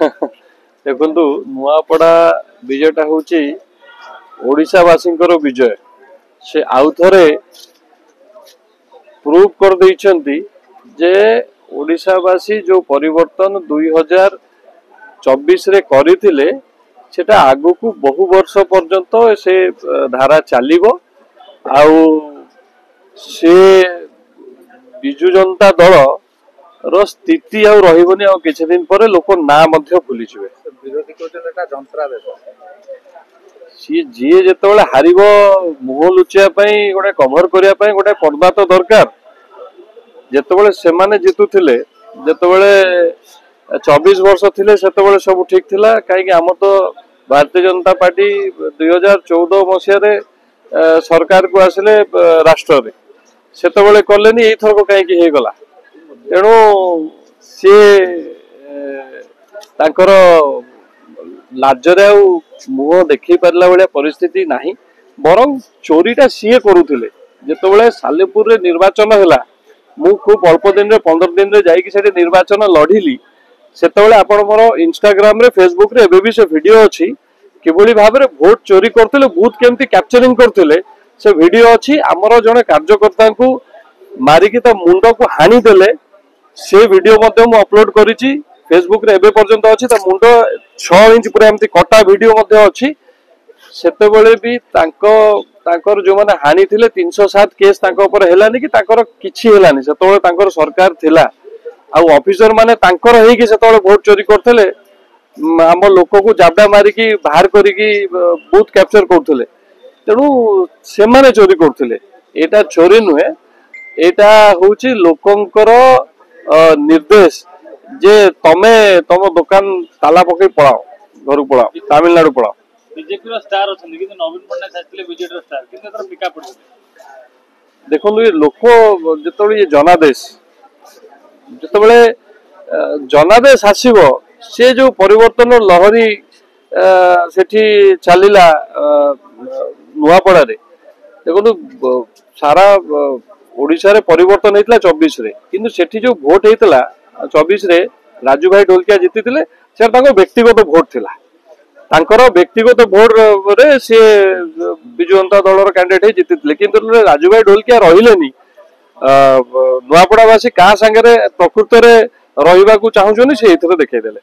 देखु नुआपड़ा विजयटा हूँ ओडिशावासी विजय से आउ थे प्रूव कर देइछंती जे ओडिशावासी जो परिवर्तन 2024 रे करिथिले सेटा आगु को बहु वर्ष पर्यंत से धारा चलिबो आउ से बिजु जनता दल रो स्थिति आ रहिबोनी आ किछि दिन पर लोक ना मध्य भूली जिवे विरोधी कहते जंत्रा देश सी जी जेतेबेले हारिबो मुह लुचिया पई गोटे कभर करिया पई गोटे पर्दा तो दरकार जेतेबेले सेमाने जितुथिले जेतेबेले 24 वर्ष थिले सेतेबेले सब ठीक थिला काहे कि हम तो भारतीय जनता पार्टी 2014 मसिया रे सरकार को आसिले राष्ट्र रे सेतेबेले करलेनी एई थरको काहे कि हे गला तेणु सी तांकर लाजरे मुह देखी पारला बेले परिस्थिति नाही बरं चोरीटा सीए करुथिले जेतेबेले सालेपुर रे निर्वाचन हैला मु खूब अल्प दिन रे 15 दिन रे जाई कि सेठी निर्वाचन लढिली सेतेबेले आपण मोर इंस्टाग्राम रे फेसबुक रे एबे भी से वीडियो अछि किबोली भाबरे वोट चोरी करथिले बूथ केमती कैप्चरिंग करथिले से वीडियो अछि हमरो जने कार्यकर्ता को मारी कि त मुंडो को हानि देले से वीडियो मध्य मु अपलोड करिछि फेसबुक रे एबे पर्यंत अछि त मुंडो 6 इंच पूरा एमती कटा वीडियो मध्य अछि सेतेबेले भी तांकर जो माने हानि थिले 307 केस तांको ऊपर हेलानी कि तांकर किछि हेलानी सेतेबेले तांकर सरकार थिला आ ऑफिसर माने तांकर हेई कि सेतेबेले वोट चोरी करथिले हम लोक को जाबडा मारी कि बाहर करी कि बूथ कैप्चर करथिले तेणु से माने चोरी करथिले एटा चोरी नुहे एटा होउची लोकंकर निर्देश जे तमे तम दुकान ताला पकई पळाओ घर पळाओ तमिलनाडु पळाओ बीजेपी स्टार अछन कि नवीन पटनायक आछले बीजेपी स्टार कि एतर पिका पड़छ देखो ये लोक जतबे ये जनादेश जतबे जनादेश आसीबो से जो परिवर्तन लहरी सेठी चलिला नुआपड़ा रे देखो सारा ओडिशा रे परिवर्तन हेतला 24 रे किंतु सेठी जो वोट हेतला 24 रे राजू भाई ढोलकिया जीतिथिले से ताको व्यक्तिगत वोट थिला तांकर व्यक्तिगत वोट रे से बिजु जनता दल रो कैंडिडेट जीतिथिले किंतु राजू भाई ढोलकिया रहिलेनी नुआपड़ावासी का संगे प्रकृत रे रहिबा को चाहुछनी से एथरे देखै देले।